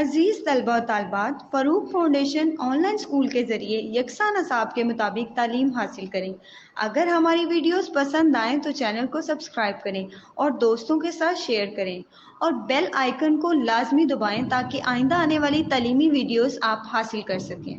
अजीज़ तलबा और तालबात, Farooq foundation online school के ज़रिए यकसा नसाब के मुताबिक तालीम हासिल करें। अगर हमारी वीडियोस पसंद आएँ तो चैनल को सब्सक्राइब करें और दोस्तों के साथ शेयर करें और बेल आइकन को लाजमी दबाएं ताकि आइंदा आने वाली तालीमी वीडियोस आप हासिल कर सकें।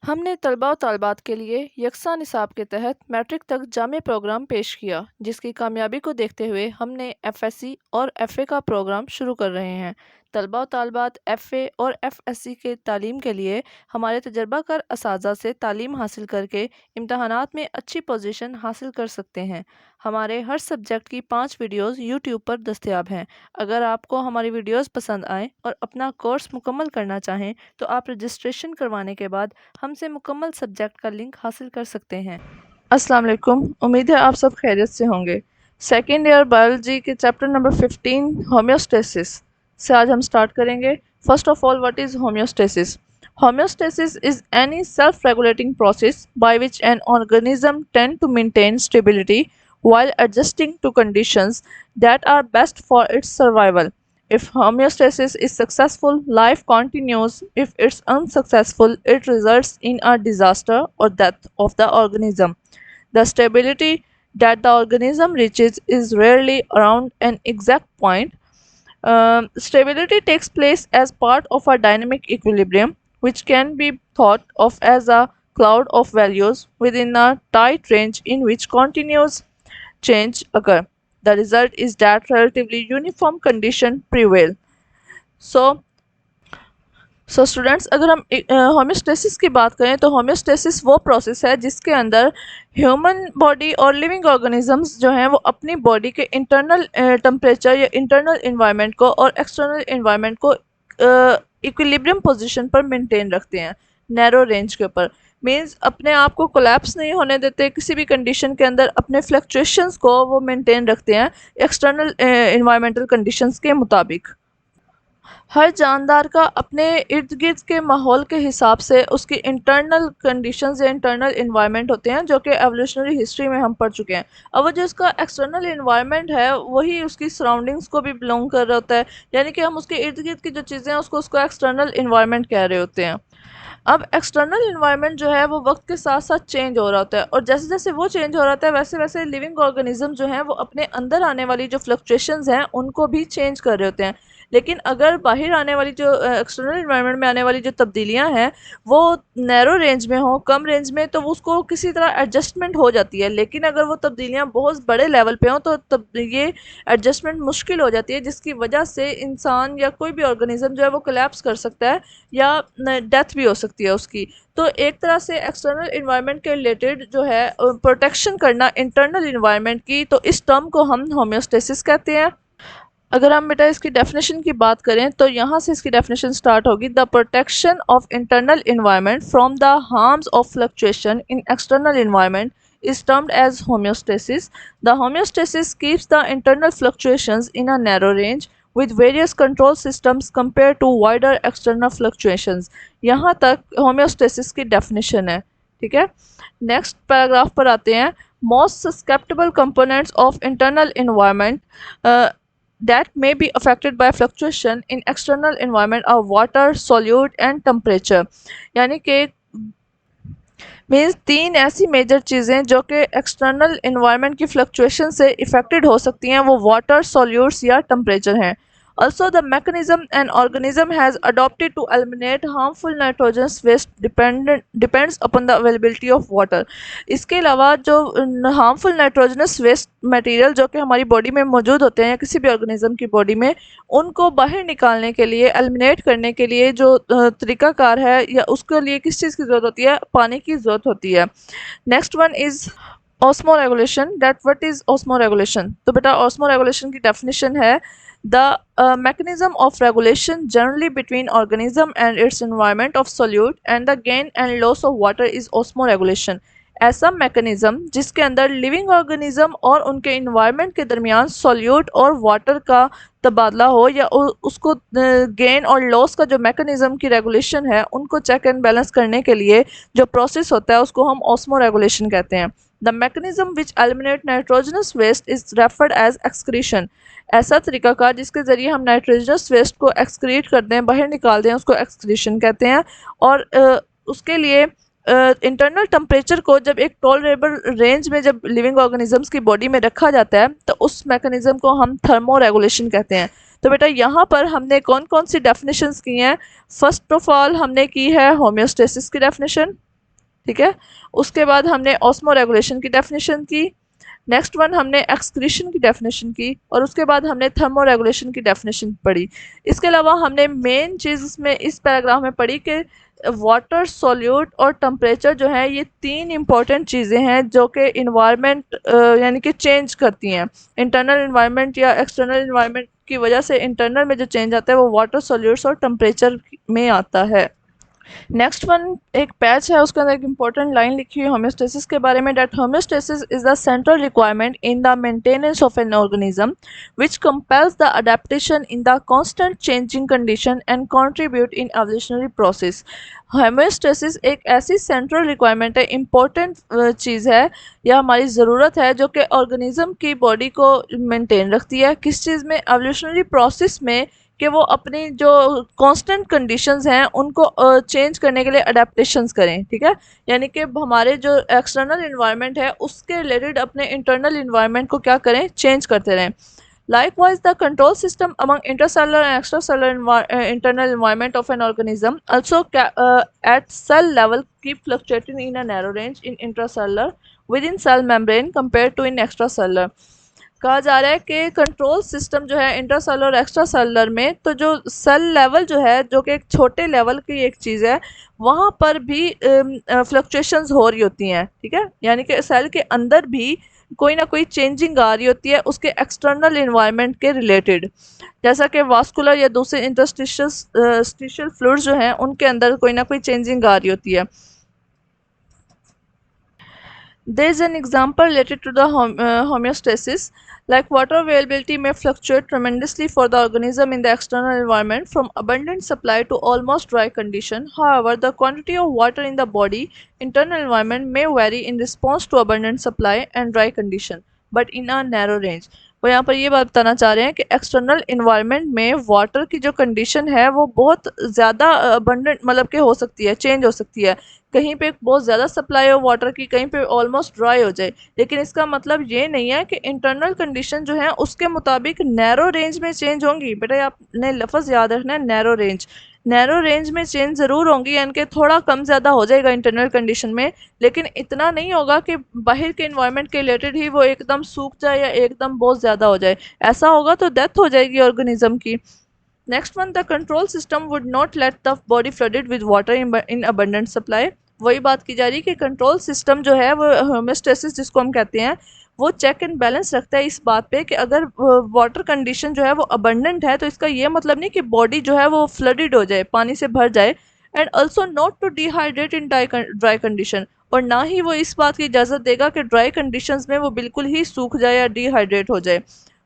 हमने तलबा और तालबात के लिए यकसा निसाब के तहत मैट्रिक तक जामे प्रोग्राम पेश किया, जिसकी कामयाबी को देखते हुए हमने एफएससी और एफए का प्रोग्राम शुरू कर रहे हैं। तलबा और तालबात एफए और एफएससी के तालीम के लिए हमारे तजर्बाकार असातिज़ा से तालीम हासिल करके इम्तहानात में अच्छी पोजीशन हासिल कर सकते हैं। हमारे हर सब्जेक्ट की 5 वीडियोज़ यूट्यूब पर दस्तयाब हैं। अगर आपको हमारी वीडियोज़ पसंद आएँ और अपना कोर्स मुकम्मल करना चाहें तो आप रजिस्ट्रेशन करवाने के बाद हमसे मुकम्मल सब्जेक्ट का लिंक हासिल कर सकते हैं। अस्सलाम वालेकुम, उम्मीद है आप सब खैरियत से होंगे। सेकेंड ईयर बायोलॉजी के चैप्टर नंबर 15 होम्योस्टेसिस से आज हम स्टार्ट करेंगे। First of all, what is homeostasis? Homeostasis is any self-regulating process by which an organism tends to maintain stability while adjusting to conditions that are best for its survival. If homeostasis is successful, life continues. If it's unsuccessful, it results in a disaster or death of the organism. The stability that the organism reaches is rarely around an exact point. Stability takes place as part of a dynamic equilibrium, which can be thought of as a cloud of values within a tight range in which continuous change occur. The result is that relatively uniform condition prevail. So, students, अगर हम homeostasis की बात करें तो homeostasis वो process है जिसके अंदर ह्यूमन बॉडी और लिविंग ऑर्गेनिजम्स जो हैं वो अपनी बॉडी के इंटरनल टेम्परेचर या इंटरनल इन्वायरमेंट को और एक्सटर्नल इन्वायरमेंट को इक्विलिब्रियम पोजीशन पर मेंटेन रखते हैं, नैरो रेंज के ऊपर। मींस अपने आप को कोलैप्स नहीं होने देते, किसी भी कंडीशन के अंदर अपने फ्लक्चुएशंस को वो मेंटेन रखते हैं एक्सटर्नल इन्वायरमेंटल कंडीशंस के मुताबिक। हर जानदार का अपने इर्द गिर्द के माहौल के हिसाब से उसकी इंटरनल कंडीशंस या इंटरनल इन्वायरमेंट होते हैं, जो कि एवोल्यूशनरी हिस्ट्री में हम पढ़ चुके हैं। अब वो जो इसका एक्सटर्नल इन्वायरमेंट है वही उसकी सराउंडिंग्स को भी बिलोंग कर रहा होता है, यानी कि हम उसके इर्द गिर्द की जो चीज़ें हैं उसको एक्सटर्नल इन्वायरमेंट कह रहे होते हैं। अब एक्सटर्नल इन्वायरमेंट जो है वो वक्त के साथ साथ चेंज हो रहा होता है, और जैसे जैसे वो चेंज हो रहा होता है वैसे वैसे लिविंग ऑर्गेनिज्म जो हैं वो अपने अंदर आने वाली जो फ्लक्चुएशंस हैं उनको भी चेंज कर रहे होते हैं। लेकिन अगर बाहर आने वाली जो एक्सटर्नल इन्वायरमेंट में आने वाली जो तब्दीलियां हैं वो नैरो रेंज में हो, कम रेंज में, तो उसको किसी तरह एडजस्टमेंट हो जाती है। लेकिन अगर वो तब्दीलियां बहुत बड़े लेवल पे हों तो तब ये एडजस्टमेंट मुश्किल हो जाती है, जिसकी वजह से इंसान या कोई भी ऑर्गेनिज्म जो है वो कोलैप्स कर सकता है या डेथ भी हो सकती है उसकी। तो एक तरह से एक्सटर्नल इन्वायरमेंट के रिलेटेड जो है प्रोटेक्शन करना इंटरनल इन्वायरमेंट की, तो इस टर्म को हम होम्योस्टेसिस कहते हैं। अगर हम बेटा इसकी डेफिनेशन की बात करें तो यहाँ से इसकी डेफिनेशन स्टार्ट होगी। The protection of internal environment from the harms of fluctuation in external environment is termed as homeostasis. The homeostasis keeps the internal fluctuations in a narrow range with various control systems compared to wider external fluctuations. यहाँ तक homeostasis की definition है, ठीक है। Next paragraph पर आते हैं। Most susceptible components of internal environment that may be affected by fluctuation in external environment are water, solute and temperature। यानी कि मीन्स 3 ऐसी मेजर चीज़ें जो कि एक्सटर्नल इन्वायरमेंट की फ्लक्चुएशन से इफ़ेक्टेड हो सकती हैं, वो वाटर, सॉल्यूट्स या टेम्परेचर हैं। Also, the mechanism an organism has adopted to eliminate harmful nitrogenous waste depends upon the availability of water। इसके अलावा जो हार्मफुल नाइट्रोजनस वेस्ट मटेरियल जो कि हमारी बॉडी में मौजूद होते हैं या किसी भी ऑर्गेनिज्म की बॉडी में, उनको बाहर निकालने के लिए, एलिमिनेट करने के लिए जो तरीकाकार है या उसके लिए किस चीज़ की ज़रूरत होती है? पानी की ज़रूरत होती है। Next one is osmoregulation. That what is osmoregulation? तो बेटा ऑस्मोरेगुलेशन की डेफिनेशन है the mechanism of regulation generally between organism and its environment of solute and the gain and loss of water is osmoregulation। ऐसा mechanism जिसके अंदर living organism और उनके environment के दरमियान सॉल्यूट और वाटर का तबादला हो या उसको गेन और लॉस का जो मैकेनिज्म की रेगुलेशन है उनको चेक एंड बैलेंस करने के लिए जो प्रोसेस होता है उसको हम ऑस्मो रेगुलेशन कहते हैं। The mechanism which eliminate nitrogenous waste is referred as excretion. ऐसा तरीकाकार जिसके ज़रिए हम नाइट्रोजनस वेस्ट को एक्सक्रीट करते हैं, बाहर निकालते हैं, उसको एक्सक्रीशन कहते हैं। और उसके लिए इंटरनल टेम्परेचर को जब एक टॉलरेबल रेंज में जब लिविंग ऑर्गेनिजम्स की बॉडी में रखा जाता है तो उस मैकेनिज्म को हम थर्मो रेगुलेशन कहते हैं। तो बेटा यहाँ पर हमने कौन कौन सी डेफिनेशंस की हैं? फर्स्ट ऑफ ऑल हमने की है होम्योस्टेसिस की डेफिनेशन, ठीक है। उसके बाद हमने ऑस्मो रेगुलेशन की डेफिनेशन की। नेक्स्ट वन हमने एक्सक्रीशन की डेफिनेशन की, और उसके बाद हमने थर्मो रेगुलेशन की डेफिनेशन पढ़ी। इसके अलावा हमने मेन चीज़ इसमें इस पैराग्राफ में पढ़ी कि वाटर, सॉल्यूट और टेम्परेचर जो है ये तीन इंपॉर्टेंट चीज़ें हैं जो कि इन्वायरमेंट यानी कि चेंज करती हैं। इंटरनल इन्वायरमेंट या एक्सटर्नल इन्वायरमेंट की वजह से इंटरनल में जो चेंज आता है वो वाटर, सॉल्यूट्स और टेम्परेचर में आता है। नेक्स्ट वन एक पैच है, उसके अंदर एक इंपॉर्टेंट लाइन लिखी हुई है होम्योस्टेसिस के बारे में, that homeostasis is the central requirement in the maintenance of an organism which compels the adaptation in the constant changing condition and contribute in evolutionary process. Homeostasis एक ऐसी सेंट्रल रिक्वायरमेंट है, important चीज़ है या हमारी ज़रूरत है जो कि ऑर्गेनिज्म की बॉडी को मेंटेन रखती है। किस चीज़ में? एवोल्यूशनरी प्रोसेस में, कि वो अपनी जो कांस्टेंट कंडीशंस हैं उनको चेंज करने के लिए अडेप्टेशंस करें, ठीक है। यानी कि हमारे जो एक्सटर्नल इन्वायरमेंट है उसके रिलेटेड अपने इंटरनल इन्वायरमेंट को क्या करें? चेंज करते रहें। Likewise, the control system among intercellular and extracellular internal environment of an organism also at cell level keep fluctuating in a narrow range in intracellular within cell membrane compared to in extracellular। कहा जा रहा है कि control system जो है intracellular और extra cellular में, तो जो सेल लेवल जो है जो कि एक छोटे लेवल की एक चीज़ है, वहाँ पर भी फ्लक्चुएशंस हो रही होती हैं, ठीक है। यानी कि सेल के अंदर भी कोई ना कोई चेंजिंग आ रही होती है उसके एक्सटर्नल इन्वायरमेंट के रिलेटेड, जैसा कि वास्कुलर या दूसरे इंटरस्टिशियल फ्लूइड्स जो हैं उनके अंदर कोई ना कोई चेंजिंग आ रही होती है। There is an example related to the homeostasis, like water availability may fluctuate tremendously for the organism in the external environment from abundant supply to almost dry condition. However, the quantity of water in the body internal environment may vary in response to abundant supply and dry condition, but in a narrow range. वो यहाँ पर ये बात बताना चाह रहे हैं कि एक्सटर्नल इन्वायरमेंट में वाटर की जो कंडीशन है वो बहुत ज़्यादा अबंडेंट मतलब कि हो सकती है, चेंज हो सकती है। कहीं पे बहुत ज़्यादा सप्लाई हो वाटर की, कहीं पे ऑलमोस्ट ड्राई हो जाए, लेकिन इसका मतलब ये नहीं है कि इंटरनल कंडीशन जो है उसके मुताबिक नैरो रेंज में चेंज होंगी। बेटा आपने लफ्ज़ याद रखना है, नैरो रेंज। नैरो रेंज में चेंज ज़रूर होंगी, यानी कि थोड़ा कम ज़्यादा हो जाएगा इंटरनल कंडीशन में, लेकिन इतना नहीं होगा कि बाहर के इन्वायरमेंट के रिलेटेड ही वो एकदम सूख जाए या एकदम बहुत ज़्यादा हो जाए। ऐसा होगा तो डेथ हो जाएगी ऑर्गेनिज्म की। Next one, the control system would not let the body flooded with water in abundant supply. वही बात की जा रही है कि कंट्रोल सिस्टम जो है वो होम्योस्टेसिस जिसको हम कहते हैं, वो चेक एंड बैलेंस रखता है इस बात पे कि अगर वाटर कंडीशन जो है वो अबंडेंट है तो इसका ये मतलब नहीं कि बॉडी जो है वो फ्लडेड हो जाए, पानी से भर जाए, and also not to dehydrate in dry condition, और ना ही वो इस बात की इजाज़त देगा कि ड्राई कंडीशंस में वो बिल्कुल ही सूख जाए या डिहाइड्रेट हो जाए।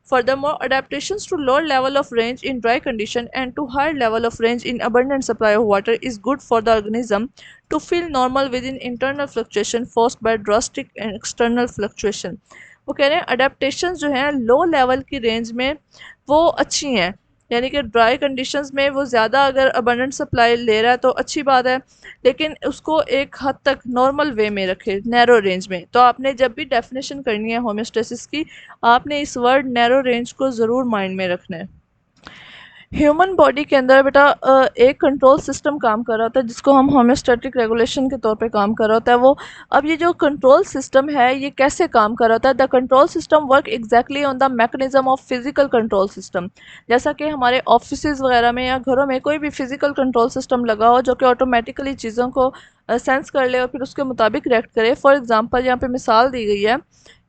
Furthermore, adaptations to lower level of range in dry condition and to higher level of range in abundant supply of water is good for the organism to feel normal within internal fluctuation forced by drastic and external fluctuation। वो कह रहे हैं adaptation जो हैं low level की range में वो अच्छी हैं, यानी कि ड्राई कंडीशंस में वो ज़्यादा अगर अबंडेंट सप्लाई ले रहा है तो अच्छी बात है, लेकिन उसको एक हद तक नॉर्मल वे में रखे, नैरो रेंज में। तो आपने जब भी डेफिनेशन करनी है होम्योस्टेसिस की, आपने इस वर्ड नैरो रेंज को ज़रूर माइंड में रखना है। ह्यूमन बॉडी के अंदर बेटा एक कंट्रोल सिस्टम काम कर रहा होता है जिसको हम होम्योस्टैटिक रेगुलेशन के तौर पे काम कर रहा होता है वो। अब ये जो कंट्रोल सिस्टम है ये कैसे काम कर रहा होता है? The control system work exactly on the mechanism of physical control system. जैसा कि हमारे ऑफिस वगैरह में या घरों में कोई भी फिजिकल कंट्रोल सिस्टम लगा हो जो कि ऑटोमेटिकली चीज़ों को सेंस कर ले और फिर उसके मुताबिक रिएक्ट करे। फॉर एग्जाम्पल यहाँ पे मिसाल दी गई है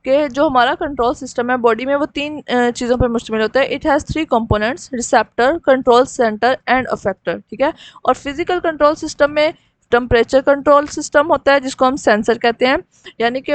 कि जो हमारा कंट्रोल सिस्टम है बॉडी में वो तीन चीज़ों पर मुश्तमिल होता है। It has three components, receptor, control centre and effector, ठीक है। और फिजिकल कंट्रोल सिस्टम में टेम्परेचर कंट्रोल सिस्टम होता है जिसको हम सेंसर कहते हैं, यानी कि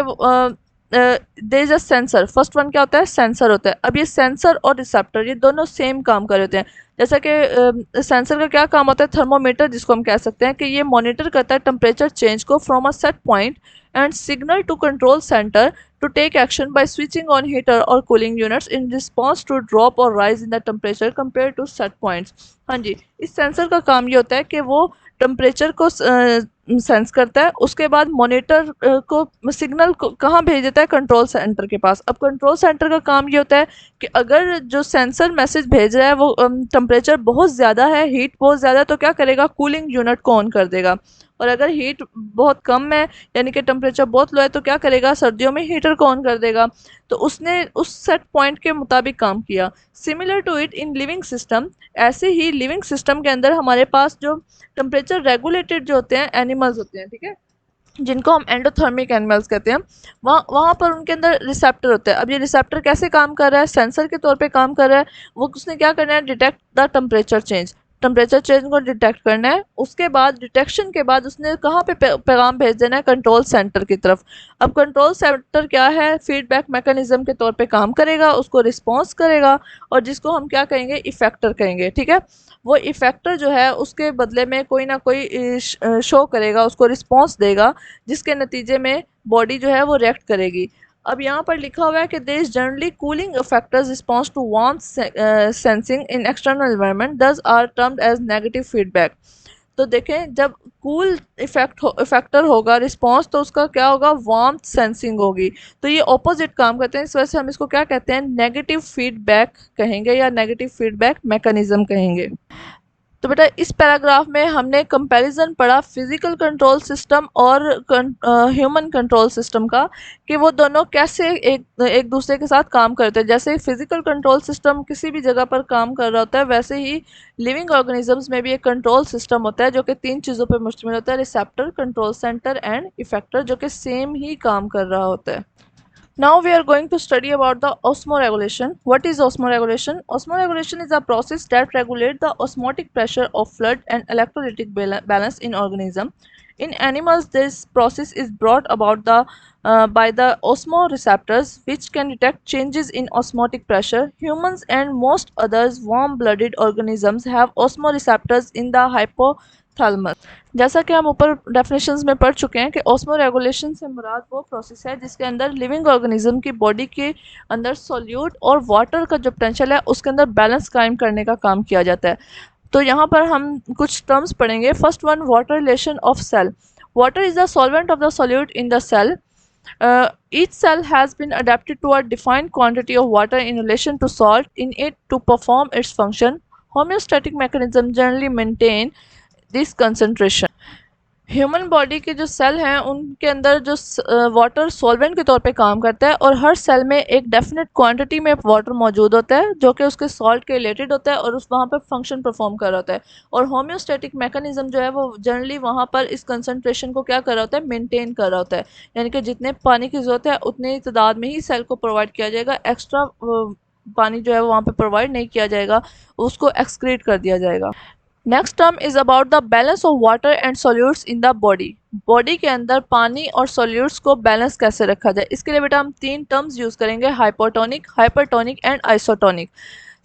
there is a sensor. First one क्या होता है, सेंसर होता है। अब ये सेंसर और रिसेप्टर ये दोनों सेम काम कर रहे होते हैं। जैसा कि सेंसर का क्या काम होता है, थर्मोमीटर जिसको हम कह सकते हैं, कि ये मॉनिटर करता है टेम्परेचर चेंज को from a set point and signal to control centre to take action by switching on heater or cooling units in response to drop or rise in the temperature compared to set points। हाँ जी, इस sensor का काम ये होता है कि वो temperature को सेंस करता है, उसके बाद मॉनिटर को सिग्नल को कहाँ भेज देता है, कंट्रोल सेंटर के पास। अब कंट्रोल सेंटर का काम ये होता है कि अगर जो सेंसर मैसेज भेज रहा है वो टेम्परेचर बहुत ज़्यादा है, हीट बहुत ज़्यादा है, तो क्या करेगा, कूलिंग यूनिट को ऑन कर देगा। और अगर हीट बहुत कम है यानी कि टेम्परेचर बहुत लो है तो क्या करेगा, सर्दियों में हीटर को ऑन कर देगा। तो उसने उस सेट पॉइंट के मुताबिक काम किया। Similar to it in living system, ऐसे ही लिविंग सिस्टम के अंदर हमारे पास जो टेम्परेचर रेगुलेटेड जो होते हैं एनिमल्स होते हैं, ठीक है, जिनको हम एंडोथर्मिक एनिमल्स कहते हैं, वहाँ वहाँ पर उनके अंदर रिसेप्टर होता है। अब ये रिसेप्टर कैसे काम कर रहा है, सेंसर के तौर पे काम कर रहा है। वो उसने क्या करना है, detect the temperature change, temperature change को डिटेक्ट करना है। उसके बाद डिटेक्शन के बाद उसने कहाँ पे पैगाम भेज देना है, कंट्रोल सेंटर की तरफ। अब कंट्रोल सेंटर क्या है, फीडबैक मैकेनिज्म के तौर पे काम करेगा, उसको रिस्पॉन्स करेगा, और जिसको हम क्या कहेंगे, इफेक्टर कहेंगे, ठीक है। वो इफेक्टर जो है उसके बदले में कोई ना कोई शो करेगा, उसको रिस्पॉन्स देगा, जिसके नतीजे में बॉडी जो है वो रिएक्ट करेगी। अब यहाँ पर लिखा हुआ है कि there is generally cooling factors response to warmth sensing in external environment these are termed as negative feedback. तो देखें, जब कूल इफेक्टर होगा रिस्पॉन्स, तो उसका क्या होगा, वार्मथ सेंसिंग होगी। तो ये ऑपोजिट काम करते हैं, इस वजह से हम इसको क्या कहते हैं, नेगेटिव फीडबैक कहेंगे या नेगेटिव फीडबैक मैकेनिज्म कहेंगे। तो बेटा इस पैराग्राफ में हमने कंपैरिजन पढ़ा फिजिकल कंट्रोल सिस्टम और ह्यूमन कंट्रोल सिस्टम का, कि वो दोनों कैसे एक एक दूसरे के साथ काम करते हैं। जैसे फिजिकल कंट्रोल सिस्टम किसी भी जगह पर काम कर रहा होता है, वैसे ही लिविंग ऑर्गेनिजम्स में भी एक कंट्रोल सिस्टम होता है जो कि 3 चीज़ों पर मुश्तमिल होता है, receptor, control centre and effector, जो कि सेम ही काम कर रहा होता है। Now we are going to study about the osmoregulation. What is osmoregulation? Osmoregulation is a process that regulates the osmotic pressure of fluid and electrolytic balance in organism. In animals, this process is brought about by the osmoreceptors, which can detect changes in osmotic pressure. Humans and most others warm-blooded organisms have osmoreceptors in the hypothalamus. जैसा कि हम ऊपर definitions में पढ़ चुके हैं कि osmo regulation से मुराद वो प्रोसेस है जिसके अंदर लिविंग ऑर्गेनिज्म की बॉडी के अंदर सॉल्यूट और वाटर का जो पोटेंशियल है उसके अंदर बैलेंस कायम करने का काम किया जाता है। तो यहाँ पर हम कुछ टर्म्स पढ़ेंगे। First one, water relation of cell. Water is the solvent of the solute in the cell. Each cell has been adapted to a defined quantity of water in relation to salt in it to perform its function. Homeostatic mechanisms generally maintain this concentration. Human body के जो cell हैं उनके अंदर जो water solvent के तौर पे काम करता है, और हर सेल में एक डेफिनेट क्वांटिटी में वाटर मौजूद होता है जो कि उसके सॉल्ट के रिलेटेड होता है और उस वहाँ पर फंक्शन परफॉर्म कर रहा होता है। और होम्योस्टैटिक मैकेनिज्म जो है वो जनरली वहाँ पर इस कंसनट्रेशन को क्या कर रहा होता है, मेनटेन कर रहा होता है। यानी कि जितने पानी की ज़रूरत है उतनी तादाद में ही सेल को प्रोवाइड किया जाएगा, एक्स्ट्रा पानी जो है वहाँ पर प्रोवाइड नहीं किया जाएगा, उसको एक्सक्रीट कर दिया जाएगा। Next term is about the balance of water and solutes in the body. Body के अंदर पानी और सॉल्यूट्स को बैलेंस कैसे रखा जाए, इसके लिए बेटा हम 3 टर्म्स यूज़ करेंगे, hypotonic, hypertonic and isotonic.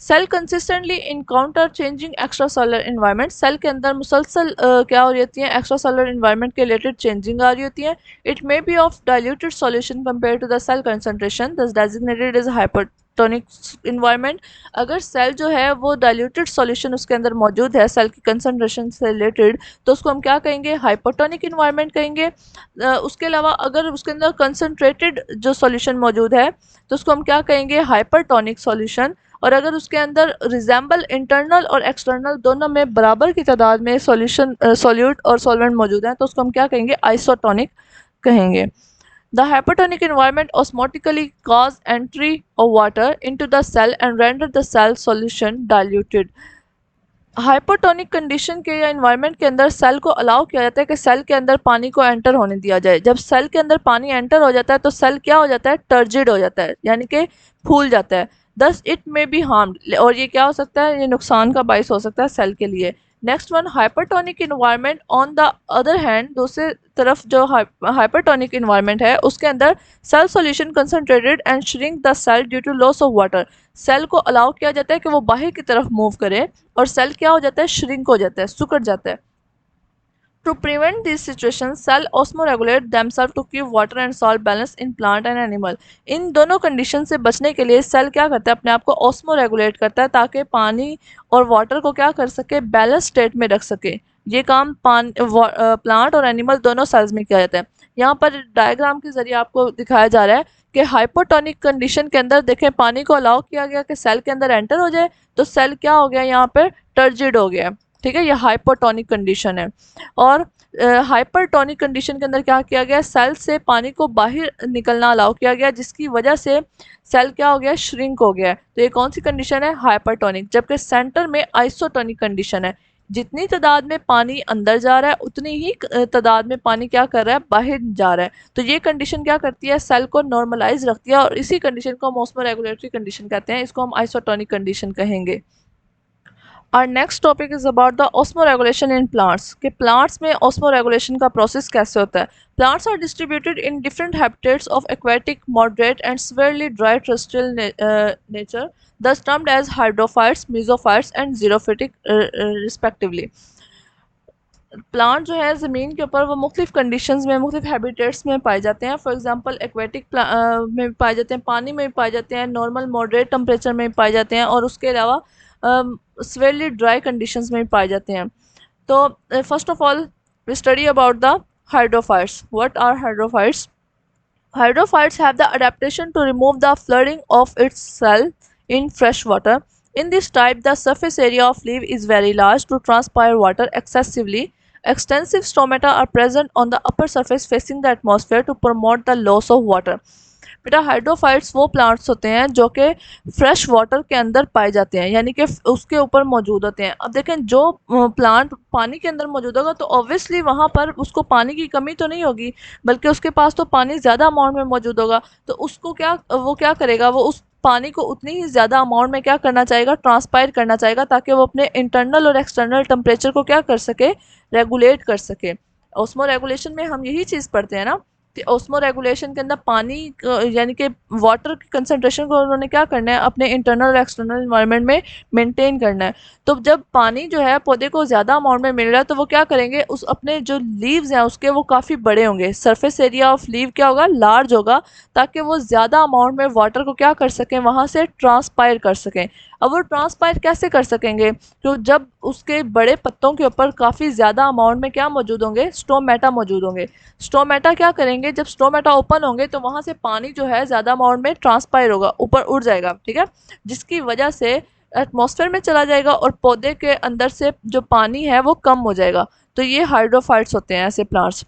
Cell consistently encounter changing extra cellular environment. Cell के अंदर मुसलसल क्या हो रही होती है, एक्स्ट्रा सेलुलर इन्वायरमेंट के रिलेटेड चेंजिंग आ रही होती है। It may be of diluted solution compare to the cell concentration, this designated as hypertonic environment. अगर सेल जो है वो डाइल्यूटेड सॉल्यूशन उसके अंदर मौजूद है सेल की कंसंट्रेशन से रिलेटेड, तो उसको हम क्या कहेंगे, हाइपोटोनिक इन्वायरमेंट कहेंगे। उसके अलावा अगर उसके अंदर कंसंट्रेटेड जो सॉल्यूशन मौजूद है तो उसको हम क्या कहेंगे, हाइपरटोनिक सॉल्यूशन। और अगर उसके अंदर रिजेंबल इंटरनल और एक्सटर्नल दोनों में बराबर की तादाद में सॉल्यूट और सॉल्वेंट मौजूद हैं तो उसको हम क्या कहेंगे, आइसोटोनिक कहेंगे। The hypertonic environment osmotically cause entry of water into the cell and render the cell solution diluted. Hypotonic condition के या इन्वायरमेंट के अंदर सेल को अलाउ किया जाता है कि सेल के अंदर पानी को एंटर होने दिया जाए। जब सेल के अंदर पानी एंटर हो जाता है तो सेल क्या हो जाता है, टर्जिड हो जाता है, यानी कि फूल जाता है। Thus it may B harmed, और ये क्या हो सकता है, ये नुकसान का बायस हो सकता है सेल के लिए। Next one hypertonic environment on the other hand, दूसरे तरफ जो हाइपरटोनिक इन्वायरमेंट है उसके अंदर cell solution concentrated and shrink the cell due to loss of water. Cell को अलाउ किया जाता है कि वो बाहर की तरफ मूव करे और सेल क्या हो जाता है, श्रिंक हो जाता है, सुकड़ जाता है। To prevent these situations, cell osmoregulate themselves to keep water and salt balance in plant and animal. इन दोनों कंडीशन से बचने के लिए सेल क्या करता है, अपने आप को ऑस्मो रेगुलेट करता है ताकि पानी और वाटर को क्या कर सके, बैलेंस स्टेट में रख सके। ये काम प्लांट और एनिमल दोनों सेल्स में किया जाता है। यहाँ पर डायग्राम के जरिए आपको दिखाया जा रहा है कि हाइपोटोनिक कंडीशन के अंदर देखें पानी को अलाउ किया गया कि सेल के अंदर एंटर हो जाए, तो सेल क्या हो गया, यहाँ पर टर्जिड हो गया। ठीक है, ये हाइपोटोनिक कंडीशन है। और हाइपरटोनिक कंडीशन के अंदर क्या किया गया, सेल से पानी को बाहर निकलना अलाउ किया गया, जिसकी वजह से सेल क्या हो गया, श्रिंक हो गया। तो ये कौन सी कंडीशन है, हाइपरटोनिक। जबकि सेंटर में आइसोटोनिक कंडीशन है, जितनी तादाद में पानी अंदर जा रहा है उतनी ही तादाद में पानी क्या कर रहा है, बाहर जा रहा है। तो ये कंडीशन क्या करती है, सेल को नॉर्मलाइज रखती है और इसी कंडीशन को हम ऑस्मो रेगुलेटरी कंडीशन कहते हैं, इसको हम आइसोटोनिक कंडीशन कहेंगे। Our next topic is about the osmoregulation in plants कि plants में osmoregulation का process कैसे होता है। Plants are distributed in different habitats of aquatic, moderate and severely dry terrestrial nature, thus termed as hydrophytes, mesophytes and xerophytic respectively. Plant जो है ज़मीन के ऊपर वो मुख्तलिफ कंडीशंस में, मुख्तलिफ हैबिटेट्स में पाए जाते हैं। फॉर एग्जांपल एक्वेटिक में पाए जाते हैं, पानी में पाए जाते हैं, नॉर्मल मॉडरेट टेम्परेचर में पाए जाते हैं और उसके अलावा severely ड्राई कंडीशंस में पाए जाते हैं। तो first of all we study about the hydrophytes. What are hydrophytes? Hydrophytes have the adaptation to remove the flooding of its cell in fresh water. In this type, the surface area of leaf is very large to transpire water excessively. Extensive stomata are present on the upper surface facing the atmosphere to promote the loss of water. बेटा hydrophytes वो plants होते हैं जो कि fresh water के अंदर पाए जाते हैं, यानी कि उसके ऊपर मौजूद होते हैं। अब देखें जो प्लांट पानी के अंदर मौजूद होगा तो ऑब्वियसली वहाँ पर उसको पानी की कमी तो नहीं होगी, बल्कि उसके पास तो पानी ज़्यादा अमाउंट में मौजूद होगा। तो उसको वो क्या करेगा, वो उस पानी को उतनी ही ज़्यादा अमाउंट में क्या करना चाहेगा, ट्रांसपायर करना चाहेगा, ताकि वो अपने इंटरनल और एक्सटर्नल टेम्परेचर को क्या कर सके, रेगुलेट कर सके। ऑस्मो रेगुलेशन में हम यही चीज़ पढ़ते हैं ना, ऑस्मो रेगुलेशन के अंदर पानी यानी कि वाटर की कंसनट्रेशन को उन्होंने क्या करना है, अपने इंटरनल और एक्सटर्नल इन्वायरमेंट में मेंटेन करना है। तो जब पानी जो है पौधे को ज़्यादा अमाउंट में मिल रहा है तो वो क्या करेंगे, उस अपने जो लीव्स हैं उसके वो काफ़ी बड़े होंगे, सरफेस एरिया ऑफ लीव क्या होगा, लार्ज होगा, ताकि वो ज़्यादा अमाउंट में वाटर को क्या कर सकें, वहाँ से ट्रांसपायर कर सकें। अब वो ट्रांसपायर कैसे कर सकेंगे, तो जब उसके बड़े पत्तों के ऊपर काफ़ी ज़्यादा अमाउंट में क्या मौजूद होंगे, स्टोमेटा मौजूद होंगे। स्टोमेटा क्या करेंगे, जब स्टोमेटा ओपन होंगे तो वहाँ से पानी जो है ज़्यादा अमाउंट में ट्रांसपायर होगा, ऊपर उड़ जाएगा, ठीक है, जिसकी वजह से एटमॉस्फेयर में चला जाएगा और पौधे के अंदर से जो पानी है वो कम हो जाएगा। तो ये हाइड्रोफाइट्स होते हैं ऐसे plants.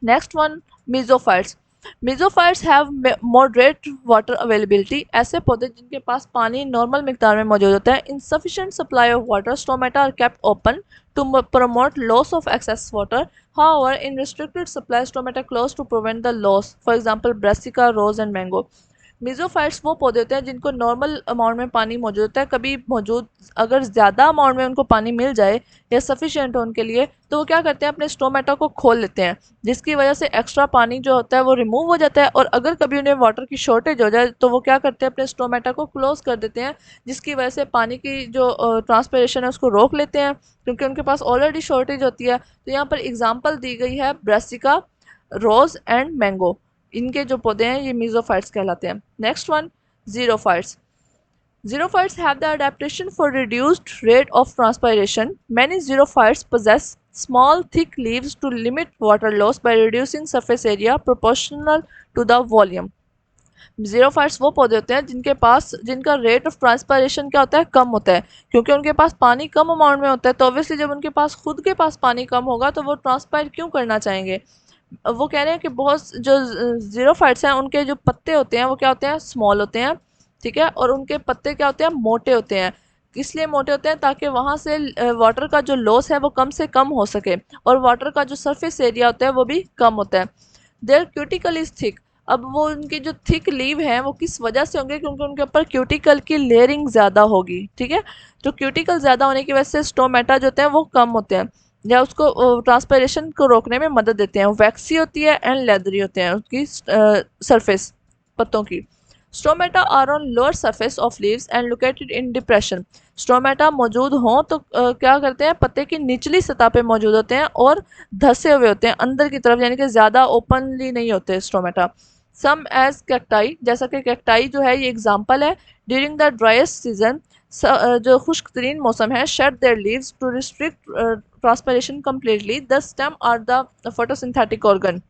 Next one mesophytes. Mesophytes have moderate water availability, ऐसे पौधे जिनके पास पानी नॉर्मल मिकदार में मौजूद होता है। Insufficient supply of water, stomata are kept open to promote loss of excess water. However, in restricted supply, stomata close to prevent the loss. For example, brassica, rose and mango. मेसोफाइट्स वो पौधे होते हैं जिनको normal amount में पानी मौजूद होता है, कभी मौजूद अगर ज़्यादा अमाउंट में उनको पानी मिल जाए या सफिशिएंट हो उनके लिए, तो वो क्या करते हैं, अपने स्टोमेटा को खोल लेते हैं, जिसकी वजह से एक्स्ट्रा पानी जो होता है वो रिमूव हो जाता है। और अगर कभी उन्हें वाटर की शॉर्टेज हो जाए तो वो क्या करते हैं, अपने स्टोमेटा को क्लोज कर देते हैं, जिसकी वजह से पानी की जो ट्रांसपिरेशन है उसको रोक लेते हैं, क्योंकि उनके पास ऑलरेडी शॉर्टेज होती है। तो यहाँ पर एग्जाम्पल दी गई है ब्रासिका, रोज एंड मैंगो, इनके जो पौधे हैं ये मेसोफाइट्स कहलाते हैं। Next one xerophytes. Xerophytes have the adaptation for reduced rate of transpiration. Many xerophytes possess small, thick leaves to limit water loss by reducing surface area proportional to the volume. ज़ीरोफाइट्स वो पौधे होते हैं जिनका rate of transpiration क्या होता है, कम होता है, क्योंकि उनके पास पानी कम अमाउंट में होता है। तो ऑब्वियसली जब उनके पास खुद के पास पानी कम होगा तो वो ट्रांसपायर क्यों करना चाहेंगे। वो कह रहे हैं कि बहुत जो ज़ीरोफाइट्स हैं उनके जो पत्ते होते हैं वो क्या होते हैं, स्मॉल होते हैं, ठीक है, और उनके पत्ते क्या होते हैं, मोटे होते हैं। इसलिए मोटे होते हैं ताकि वहाँ से वाटर का जो लॉस है वो कम से कम हो सके, और वाटर का जो सरफेस एरिया होता है वो भी कम होता है। Their cuticle is thick. अब वो उनकी जो थिक लीव है वो किस वजह से होंगे, क्योंकि उनके ऊपर क्यूटिकल की लेयरिंग ज़्यादा होगी, ठीक है। तो क्यूटिकल ज़्यादा होने की वजह से स्टोमेटा जो होते हैं वो कम होते हैं, या उसको ट्रांसपरेशन को रोकने में मदद देते हैं। वैक्सी होती है एंड लेदरी होते हैं उसकी सरफेस पत्तों की। Stomata are on lower surface of leaves and located in depression. Stomata मौजूद हों तो क्या करते हैं, पत्ते की निचली सतह पे मौजूद होते हैं और धसे हुए होते हैं अंदर की तरफ, यानी कि ज़्यादा ओपनली नहीं होते स्टोमेटा। सम एज कैक्टाई, जैसा कि कैक्टाई जो है ये एग्जाम्पल है। ड्यूरिंग द ड्राइस्ट सीजन, जो खुश्क तरीन मौसम है, shed their leaves to restrict transpiration completely. The stem are the photosynthetic organ.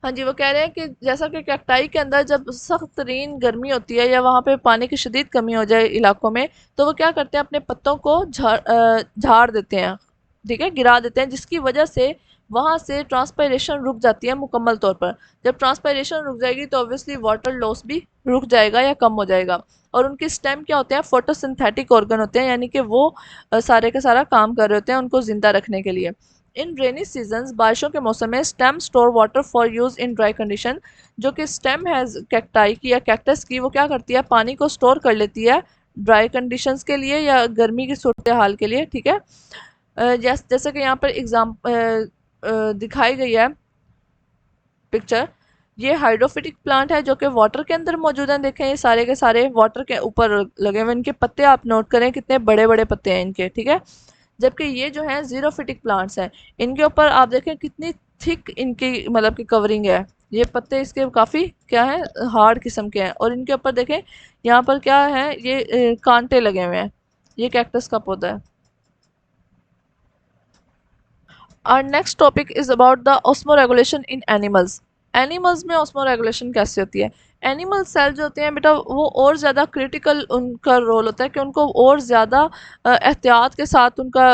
हाँ जी, वो कह रहे हैं कि जैसा कि कैक्टाई के अंदर जब सख्त तरीन गर्मी होती है या वहाँ पे पानी की शदीद कमी हो जाए इलाकों में, तो वो क्या करते हैं, अपने पत्तों को झाड़ देते हैं, ठीक है, गिरा देते हैं, जिसकी वजह से वहाँ से ट्रांसपायरेशन रुक जाती है मुकम्मल तौर पर। जब ट्रांसपायरेशन रुक जाएगी तो ऑब्वियसली वाटर लॉस भी रुक जाएगा या कम हो जाएगा। और उनकी स्टेम क्या होते हैं, फोटोसिंथेटिक ऑर्गन होते हैं, यानी कि वो सारे का सारा काम कर रहे होते हैं उनको ज़िंदा रखने के लिए। इन रेनी सीजन्स, बारिशों के मौसम में, stem store water for use in dry condition. जो कि स्टेम है कैक्टाई की या कैक्टस की, वो क्या करती है, पानी को स्टोर कर लेती है ड्राई कंडीशंस के लिए या गर्मी की सूरत हाल के लिए, ठीक है। जैसा कि यहाँ पर दिखाई गई है पिक्चर, ये हाइड्रोफिटिक प्लांट है जो कि वाटर के अंदर मौजूद है। देखें ये सारे के सारे वाटर के ऊपर लगे हुए, इनके पत्ते आप नोट करें कितने बड़े बड़े पत्ते हैं इनके, ठीक है। जबकि ये जो है जीरोफिटिक प्लांट्स हैं, इनके ऊपर आप देखें कितनी थिक इनकी मतलब की कवरिंग है। ये पत्ते इसके काफ़ी क्या है, हार्ड किस्म के हैं, और इनके ऊपर देखें यहाँ पर क्या है, ये कांटे लगे हुए हैं। ये कैक्टस का पौधा है। Our next topic is about the osmoregulation in animals. Animals में osmoregulation कैसे होती है। एनिमल सेल जो होते हैं बेटा, वो और ज़्यादा क्रिटिकल उनका रोल होता है कि उनको और ज़्यादा एहतियात के साथ उनका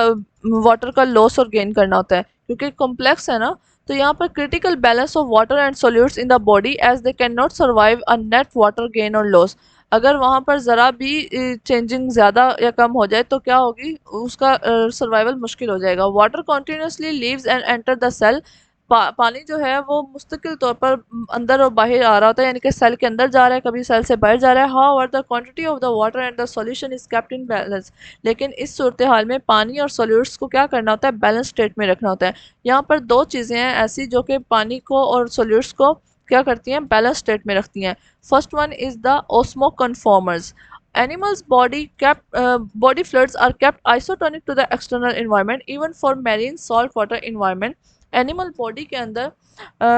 वाटर का लॉस और गेन करना होता है, क्योंकि कॉम्प्लेक्स है ना। तो यहाँ पर critical balance of water and solutes in the body as they can not survive a net water gain और लॉस। अगर वहाँ पर ज़रा भी चेंजिंग ज़्यादा या कम हो जाए तो क्या होगी, उसका सर्वाइवल मुश्किल हो जाएगा। Water continuously leaves and enter the cell. पानी जो है वो मुस्तकिल तौर पर अंदर और बाहर आ रहा होता है, यानी कि सेल के अंदर जा रहा है, कभी सेल से बाहर जा रहा है। How the quantity of the water and the solution is kept in balance. लेकिन इस सूरत हाल में पानी और सॉल्यूट्स को क्या करना होता है, बैलेंस स्टेट में रखना होता है। यहाँ पर दो चीज़ें हैं ऐसी जो कि पानी को और सॉल्यूट्स को क्या करती हैं, बैलेंस स्टेट में रखती हैं। First one is the osmo conformers. Animals' body fluids are kept isotonic to the external environment even for marine saltwater environment. Animal body के अंदर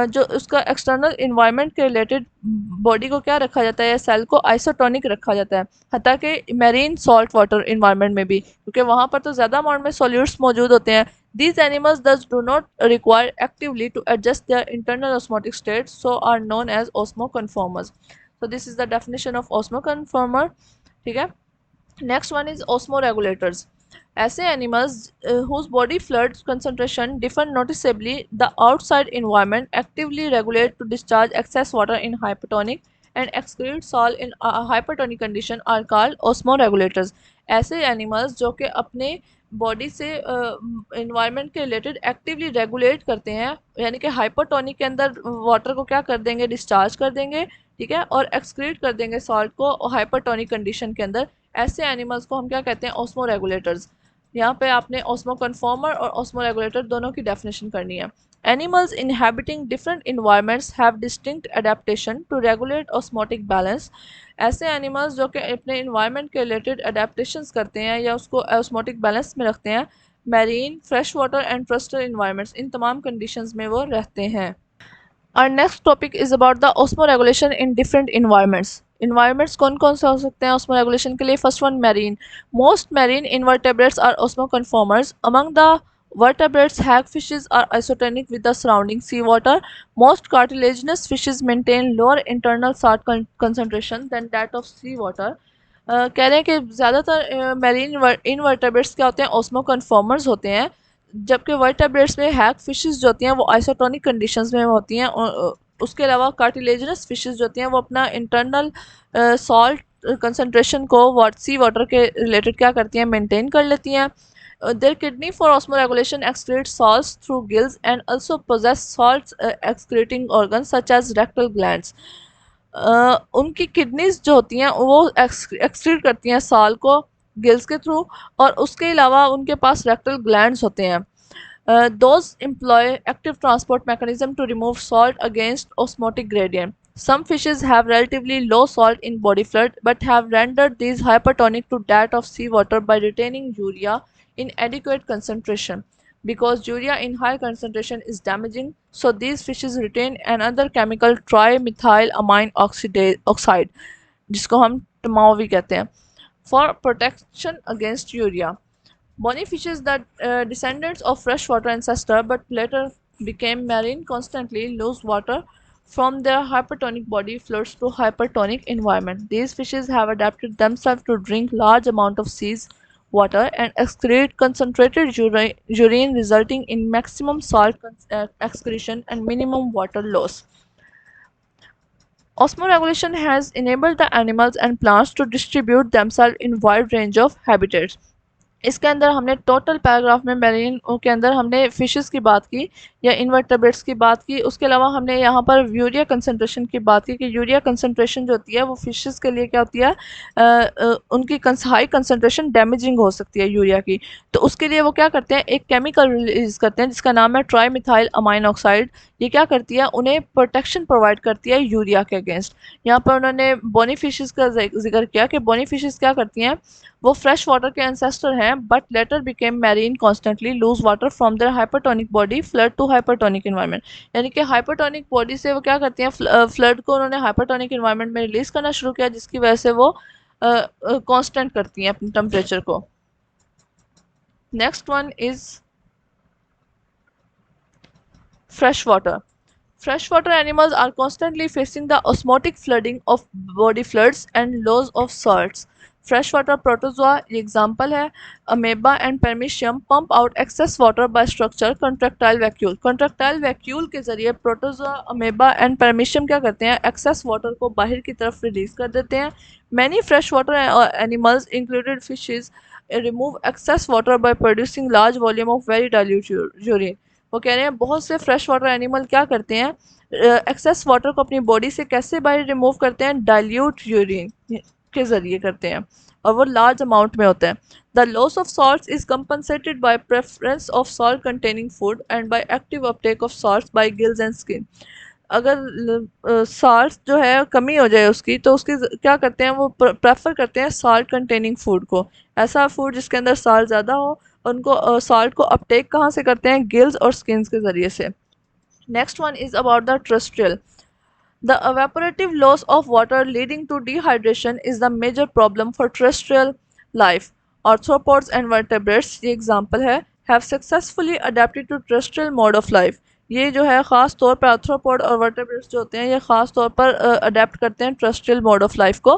जो उसका एक्सटर्नल इन्वायरमेंट के रिलेटेड बॉडी को क्या रखा जाता है, सेल को आइसोटोनिक रखा जाता है, हत्ता कि मेरीन सॉल्ट वाटर इन्वायरमेंट में भी, क्योंकि वहाँ पर तो ज़्यादा अमाउंट में सॉल्यूट्स मौजूद होते हैं। These animals thus do not require actively to adjust their internal osmotic state, so are known as osmoconformers. So this is the definition of osmoconformer, ठीक है। Next one is osmoregulators. ऐसे animals whose body fluid concentration differ noticeably the outside environment actively regulate to discharge excess water in hypertonic and excrete salt in a hypertonic condition are called osmoregulators. ऐसे animals जो कि अपने body से environment के related actively regulate करते हैं, यानी कि हाइपरटोनिक के अंदर वाटर को क्या कर देंगे, डिस्चार्ज कर देंगे, ठीक है, और एक्सक्रीट कर देंगे सॉल्ट को हाइपरटोनिक कंडीशन के अंदर। ऐसे एनिमल्स को हम क्या कहते हैं, ओस्मो रेगुलेटर्स। यहाँ पे आपने ओस्मो कन्फॉर्मर और ओस्मो रेगुलेटर दोनों की डेफिनेशन करनी है। Animals inhabiting different environments have distinct adaptation to regulate osmotic balance. ऐसे एनिमल्स जो कि अपने इन्वायरमेंट के रिलेटेड अडेप्टेशंस करते हैं या उसको ऑस्मोटिक बैलेंस में रखते हैं, marine, fresh water and coastal environments, इन तमाम कंडीशंस में वो रहते हैं। Our next topic is about the osmoregulation in different environments. Environments कौन कौन से हो सकते हैं osmoregulation के लिए। First one marine. Most marine invertebrates are osmoconformers. Among the vertebrates, hagfishes are isotonic with the surrounding seawater. Most cartilaginous fishes maintain lower internal salt concentration than that of seawater. कह रहे हैं कि ज़्यादातर marine invertebrates क्या होते हैं, osmo conformers होते हैं, जबकि वर्टेब्रेट्स में हैग फिशेस जो होती हैं वो आइसोटोनिक कंडीशंस में होती हैं। उसके अलावा कार्टिलेजनस फिशेस जो होती हैं वो अपना इंटरनल सॉल्ट कंसनट्रेशन को सी वाटर के रिलेटेड क्या करती हैं, मेंटेन कर लेती हैं। Their kidney for osmoregulation excrete salts through gills and also possess salt excreting organs such as rectal glands. उनकी किडनीज जो होती हैं वो एक्सक्रीट करती हैं साल को गिल्स के थ्रू, और उसके अलावा उनके पास रेक्टल ग्लैंड्स होते हैं. Those employ active transport mechanism to remove salt against osmotic gradient. Some fishes have relatively low salt in body fluid but have rendered these hypertonic to that of seawater by retaining urea in adequate concentration. Because urea in high concentration is damaging, so these fishes retain another chemical trimethylamine oxide, जिसको हम TMAO भी कहते हैं, for protection against urea. Bony fishes that descendants of freshwater ancestor but later became marine constantly lose water from their hypertonic body fluids to hypertonic environment. These fishes have adapted themselves to drink large amount of seas water and excrete concentrated urine resulting in maximum salt excretion and minimum water loss. Osmoregulation has enabled the animals and plants to distribute themselves in wide range of habitats. इसके अंदर हमने total paragraph में marine के अंदर हमने fishes की बात की या इनवर्टेब्रेट्स की बात की. उसके अलावा हमने यहाँ पर यूरिया कंसंट्रेशन की बात की कि यूरिया कंसंट्रेशन जो होती है वो फिशेस के लिए क्या होती है, उनकी हाई कंसंट्रेशन डैमेजिंग हो सकती है यूरिया की. तो उसके लिए वो क्या करते हैं, एक केमिकल रिलीज करते हैं जिसका नाम है ट्राईमिथाइल अमाइन ऑक्साइड. ये क्या करती है, उन्हें प्रोटेक्शन प्रोवाइड करती है यूरिया के अगेंस्ट. यहाँ पर उन्होंने बोनी फिशेस का जिक्र किया कि बोनी फिशेस क्या करती हैं, वो फ्रेश वाटर के एंसेस्टर हैं but later became marine constantly lose water from their hypertonic body fluid to hypertonic environment. यानी कि हाइपरटोनिक बॉडी से वो क्या करती हैं, फ्लड को उन्होंने हाइपरटोनिक इन्वायरमेंट में रिलीज करना शुरू किया, जिसकी वजह से वो कांस्टेंट करती हैं अपने टेम्परेचर को. Next one is fresh water. Freshwater animals are constantly facing the osmotic flooding of body fluids and loss of salts. Freshwater protozoa example है amoeba and paramecium pump out excess water by structure contractile vacuole. Contractile vacuole के जरिए protozoa, amoeba and paramecium क्या करते हैं, excess water को बाहर की तरफ रिलीज कर देते हैं. Many freshwater animals included fishes remove excess water by producing large volume of very dilute urine. वो कह रहे हैं बहुत से फ्रेश वाटर एनिमल क्या करते हैं, एक्सेस वाटर को अपनी बॉडी से कैसे बाहर रिमूव करते हैं, डाइल्यूट यूरिन के ज़रिए करते हैं, और वो लार्ज अमाउंट में होता है. The loss of salts is compensated by preference of salt containing food and by active uptake of salts by gills and skin. अगर साल्ट जो है कमी हो जाए उसकी, तो उसकी क्या करते हैं, वो प्रेफर करते हैं साल्ट कंटेनिंग फूड को, ऐसा फूड जिसके अंदर साल्ट ज़्यादा हो. उनको साल्ट को अपटेक कहाँ से करते हैं, गिल्स और स्किन्स के ज़रिए से. Next one is about the terrestrial. The evaporative loss of water leading to dehydration is the major problem for terrestrial life. Arthropods and vertebrates, ये example है, have successfully adapted to terrestrial mode of life. ये जो है ख़ास तौर पर arthropod और vertebrates जो होते हैं ये ख़ास तौर पर अडेप्ट करते हैं terrestrial मोड ऑफ लाइफ को.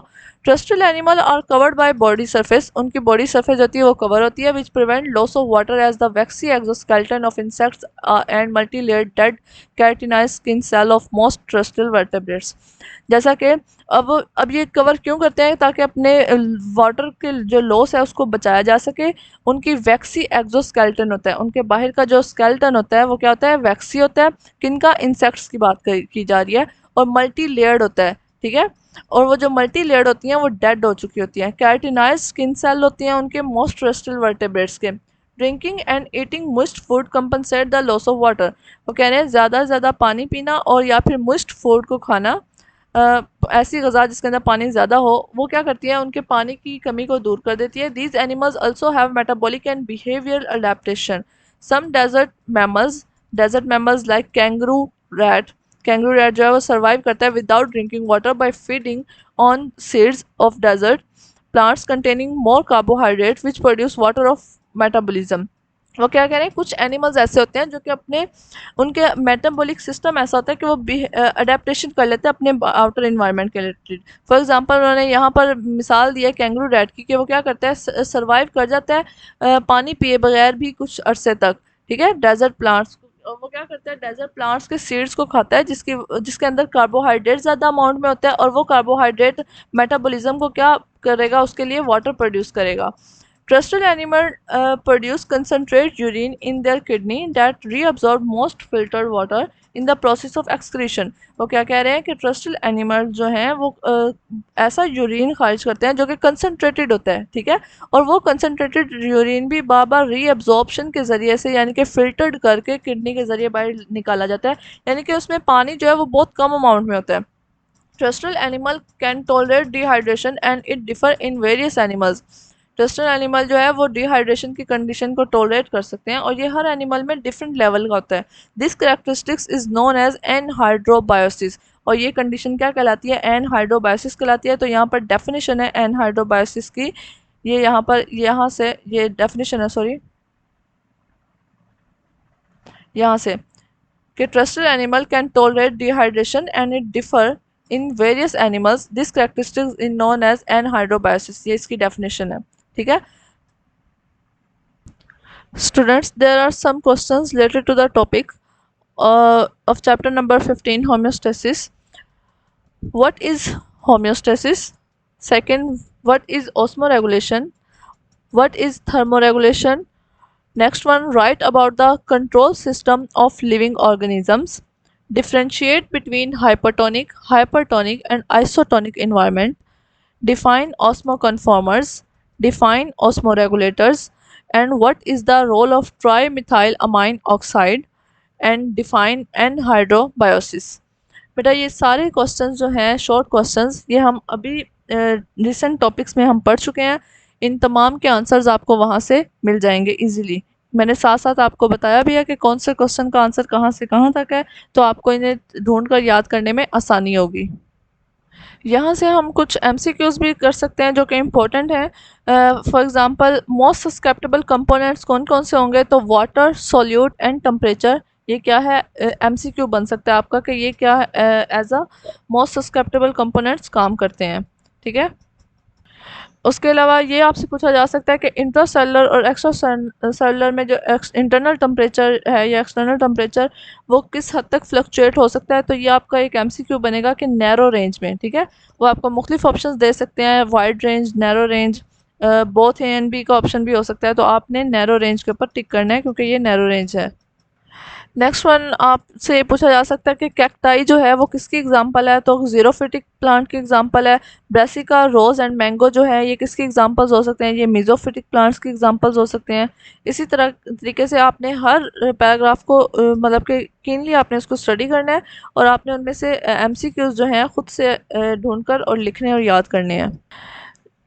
terrestrial animal are covered by body surface. उनकी बॉडी सरफेस होती है वो कवर होती है, which prevent loss of water as the waxy exoskeleton of insects and multi layered dead chitinise skin cell of most terrestrial vertebrates. जैसा कि अब ये कवर क्यों करते हैं, ताकि अपने वाटर के जो लॉस है उसको बचाया जा सके. उनकी वैक्सी एक्सोस्केलेटन होता है, उनके बाहर का जो स्केलेटन होता है वो क्या होता है, वैक्सी होता है. किनका, इंसेक्ट्स की बात की जा रही है. और मल्टी लेयर्ड होता है, ठीक है. और वो जो मल्टी लेयर्ड होती हैं वो डेड हो चुकी होती हैं. कैटिनाइज स्किन सेल होती हैं उनके मोस्ट terrestrial vertebrates के. Drinking and eating must food compensate the loss of water. वो कह रहे हैं ज़्यादा से ज़्यादा पानी पीना और या फिर मुस्ट फूड को खाना, ऐसी गज़ा जिसके अंदर पानी ज़्यादा हो, वो क्या करती है, उनके पानी की कमी को दूर कर देती है. These animals also have metabolic and behaviour adaptation. Some desert mammals like kangaroo rat जो है वो सर्वाइव करता है without drinking water by feeding on seeds of desert plants containing more carbohydrate which produce water of metabolism. वो क्या कह रहे हैं, कुछ एनिमल्स ऐसे होते हैं जो कि उनके मेटाबॉलिक सिस्टम ऐसा होता है कि वो अडेप्टेशन कर लेते हैं अपने आउटर इन्वायरमेंट के रिलेटेड. फॉर एग्जांपल उन्होंने यहाँ पर मिसाल दी है कैंगरू रैट की कि वो क्या करता है, सर्वाइव कर जाता है पानी पिए बगैर भी कुछ अरसे तक, ठीक है, डेजर्ट प्लांट्स. वो क्या करता है, डेजर्ट प्लांट्स के सीड्स को खाता है जिसके अंदर कार्बोहाइड्रेट ज़्यादा अमाउंट में होता है, और वो कार्बोहाइड्रेट मेटाबॉलिज्म को क्या करेगा, उसके लिए वाटर प्रोड्यूस करेगा. Terrestrial animal produce concentrated urine in their kidney that reabsorb most filtered water in the process of excretion. वो क्या कह रहे हैं कि terrestrial animal जो हैं वो ऐसा यूरिन खारिज करते हैं जो कि कंसनट्रेटेड होता है, ठीक है, और वो कंसनट्रेटेड यूरिन भी बार बार रीअब्जॉर्प्शन के ज़रिए से यानी कि फ़िल्टर्ड करके किडनी के ज़रिए बाहर निकाला जाता है, यानी कि उसमें पानी जो है वो बहुत कम अमाउंट में होता है. Terrestrial animal can tolerate dehydration and it differ in various animals. Terrestrial animal जो है वो डिहाइड्रेशन की कंडीशन को टॉलरेट कर सकते हैं और ये हर एनिमल में डिफरेंट लेवल का होता है. This characteristics is known as anhydrobiosis, और ये कंडीशन क्या कहलाती है? एनहाइड्रोबायोसिस कहलाती है. तो यहाँ पर डेफिनेशन है एनहाइड्रोबायोसिस की, ये यहाँ से ये डेफिनेशन है, सॉरी, यहाँ से कि terrestrial animal can tolerate dehydration and it differ in various animals. This characteristic is known as anhydrobiosis. ये इसकी definition है, ठीक है. Students, there are some questions related to the topic of chapter number 15, homeostasis. What is homeostasis? Second, what is osmoregulation? What is thermoregulation? Next one, write about the control system of living organisms. Differentiate between hypertonic, hypertonic and isotonic environment. Define osmoconformers. Define osmoregulators. And what is the role of trimethylamine oxide? And define anhydrobiosis. बेटा ये सारे questions जो हैं short questions, ये हम अभी recent topics में हम पढ़ चुके हैं. इन तमाम के आंसर्स आपको वहाँ से मिल जाएंगे इजीली. मैंने साथ साथ आपको बताया भी है कि कौन से क्वेश्चन का आंसर कहाँ से कहाँ तक है, तो आपको इन्हें ढूंढ कर याद करने में आसानी होगी. यहाँ से हम कुछ MCQs भी कर सकते हैं जो कि इम्पोर्टेंट हैं. फॉर एग्जांपल, मोस्ट सस्केप्टेबल कंपोनेंट्स कौन कौन से होंगे? तो वाटर, सॉल्यूट एंड टेम्परेचर. ये क्या है? MCQ बन सकता है आपका कि ये क्या एज अ मोस्ट सस्केप्टेबल कंपोनेंट्स काम करते हैं, ठीक है. उसके अलावा ये आपसे पूछा जा सकता है कि इंट्रासेलुलर और एक्स्ट्रा सेलुलर में जो इंटरनल टेम्परेचर है या एक्सटर्नल टेम्परेचर वो किस हद तक फ्लक्चुएट हो सकता है. तो ये आपका एक MCQ बनेगा कि नैरो रेंज में, ठीक है. वो आपको मुख्तलिफ ऑप्शन दे सकते हैं, wide range, narrow range, both A and B का ऑप्शन भी हो सकता है. तो आपने नैरो रेंज के ऊपर टिक करना है क्योंकि ये नैरो रेंज है. नेक्स्ट वन आपसे पूछा जा सकता है कि कैक्टाई जो है वो किसकी एग्जांपल है? तो जीरोफिटिक प्लांट की एग्जांपल है. ब्रेसिका, रोज एंड मैंगो जो है ये किसकी एग्जांपल्स हो सकते हैं? ये मेसोफिटिक प्लांट्स की एग्जांपल्स हो सकते हैं. इसी तरीके से आपने हर पैराग्राफ को मतलब कि कीनली आपने उसको स्टडी करना है और आपने उनमें से MCQs जो हैं खुद से ढूंढकर और लिखने और याद करने हैं.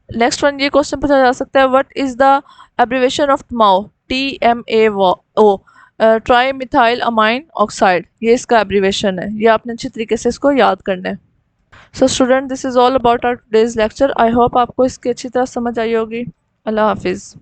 नेक्स्ट वन ये क्वेश्चन पूछा जा सकता है, what is the abbreviation of TMAO? TMAO, tri methyl amine oxide, ये इसका एब्रीवेशन है. ये आपने अच्छी तरीके से इसको याद करना है. So student, this is all about our today's lecture. I hope आपको इसकी अच्छी तरह समझ आई होगी. अल्लाह हाफिज़.